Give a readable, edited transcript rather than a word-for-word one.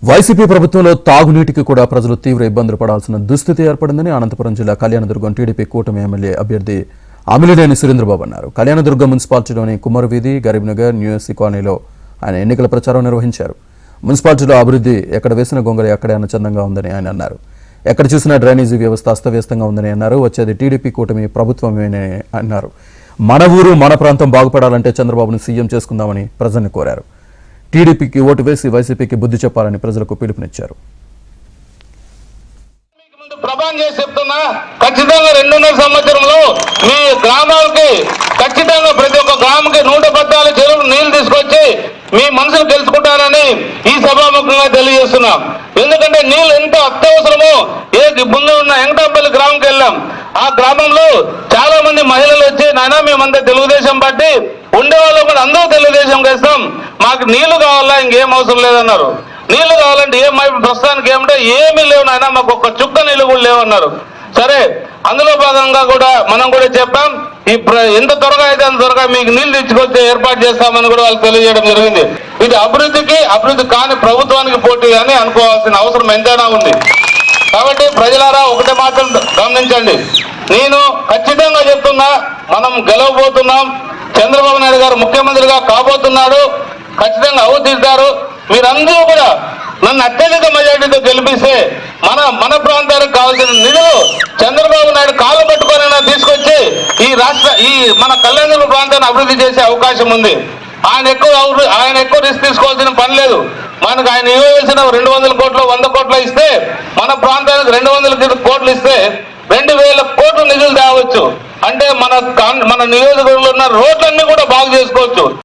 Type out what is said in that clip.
YCP ప్రభుత్వంలో తాగునీటికి కూడా ప్రజలు తీవ్ర ఇబ్బందులు పడాల్సిన దుస్థితి ఏర్పడిందని అనంతపురం జిల్లా కళ్యాణదుర్గం టీడీపీ కూటమి ఎమ్మెల్యే అభ్యర్థి అమిలినేని సురేంద్రబాబు అన్నారు. కళ్యాణదుర్గం మున్సిపాలిటీలోని కుమ్మరి వీధి, గరీబ్నగర్, న్యూఎస్సీ కాలనీలో ఆయన ఎన్నికల ప్రచారం నిర్వహించారు. మున్సిపాలిటీలో అభివృద్ధి ఎక్కడ వేసిన గొంగళి అక్కడే అన్నచందంగా ఉందని ఆయన అన్నారు. ఎక్కడ చూసినా డ్రైనేజీ వ్యవస్థ అస్తవ్యస్తంగా ఉందని అన్నారు. వచ్చేది టీడీపీ కూటమి ప్రభుత్వమేనని అన్నారు. మన ఊరు మన ప్రాంతం బాగుపడాలంటే చంద్రబాబును సీఎం చేసుకుందామని ప్రజల్ని కోరారు. టీడీపీకి ఓటు వేసి వైసీపీకి బుద్ధి చెప్పాలని ప్రజలకు పిలుపునిచ్చారు. ప్రభావం చేసి చెప్తున్నా, ఖచ్చితంగా 2.5 సంవత్సరంలో మీ గ్రామాలకి ఖచ్చితంగా ప్రతి ఒక్క గ్రామానికి 114 చెరువులు నీళ్లు తీసుకొచ్చి మీ మనసులు తెలుసుకుంటారని ఈ సభాముఖంగా తెలియజేస్తున్నాం. ఎందుకంటే నీళ్లు ఎంత అత్యవసరమో ముందు ఉన్న వెంకటాపల్లి గ్రామంకి వెళ్ళాం. ఆ గ్రామంలో చాలా మంది మహిళలు వచ్చి, నాయన మేమంతా తెలుగుదేశం పార్టీ ఉండేవాళ్ళు కూడా అందరూ తెలుగుదేశం వేస్తాం, మాకు నీళ్లు కావాలా, ఇంకేం అవసరం లేదన్నారు. నీళ్లు కావాలంటే ప్రస్తుతానికి ఏమంటే ఏమీ లేవు నాయన, మాకు ఒక్క చుక్క నీళ్లు కూడా లేవన్నారు. సరే, అందులో భాగంగా కూడా మనం కూడా చెప్పాం, ఎంత త్వరగా అయితే అంత త్వరగా మీకు నీళ్లు తెచ్చుకొచ్చే ఏర్పాటు చేస్తామని కూడా వాళ్ళకి తెలియజేయడం జరిగింది. ఇది అభివృద్ధి కాని ప్రభుత్వానికి పోటీ అని అనుకోవాల్సిన అవసరం ఎంతైనా ఉంది. కాబట్టి ప్రజలారా ఒకటే మాత్రం గమనించండి, నేను ఖచ్చితంగా చెప్తున్నా, మనం గెలవబోతున్నాం. చంద్రబాబు నాయుడు గారు ముఖ్యమంత్రిగా కాబోతున్నాడు, ఖచ్చితంగా అవుతారు. మీరందరూ కూడా నన్ను అత్యధిక మెజార్టీతో గెలిపిస్తే మన ప్రాంతానికి కావాల్సిన నిధులు చంద్రబాబు నాయుడు కాళ్ళు పట్టుకొని తీసుకొచ్చి మన కళ్యాణదుర్గం ప్రాంతాన్ని అభివృద్ధి చేసే అవకాశం ఉంది. ఆయన ఎక్కువ రిస్క్ తీసుకోవాల్సిన పని లేదు. మనకు ఆయన ఇవ్వవలసిన 200 కోట్లు 100 కోట్లు ఇస్తే, మన ప్రాంతానికి 200 కోట్లు ఇస్తే 2000 కోట్లు నిధులు తేవచ్చు. అంటే మన నియోజకవర్గంలో ఉన్న రోడ్లన్నీ కూడా బాగు చేసుకోవచ్చు.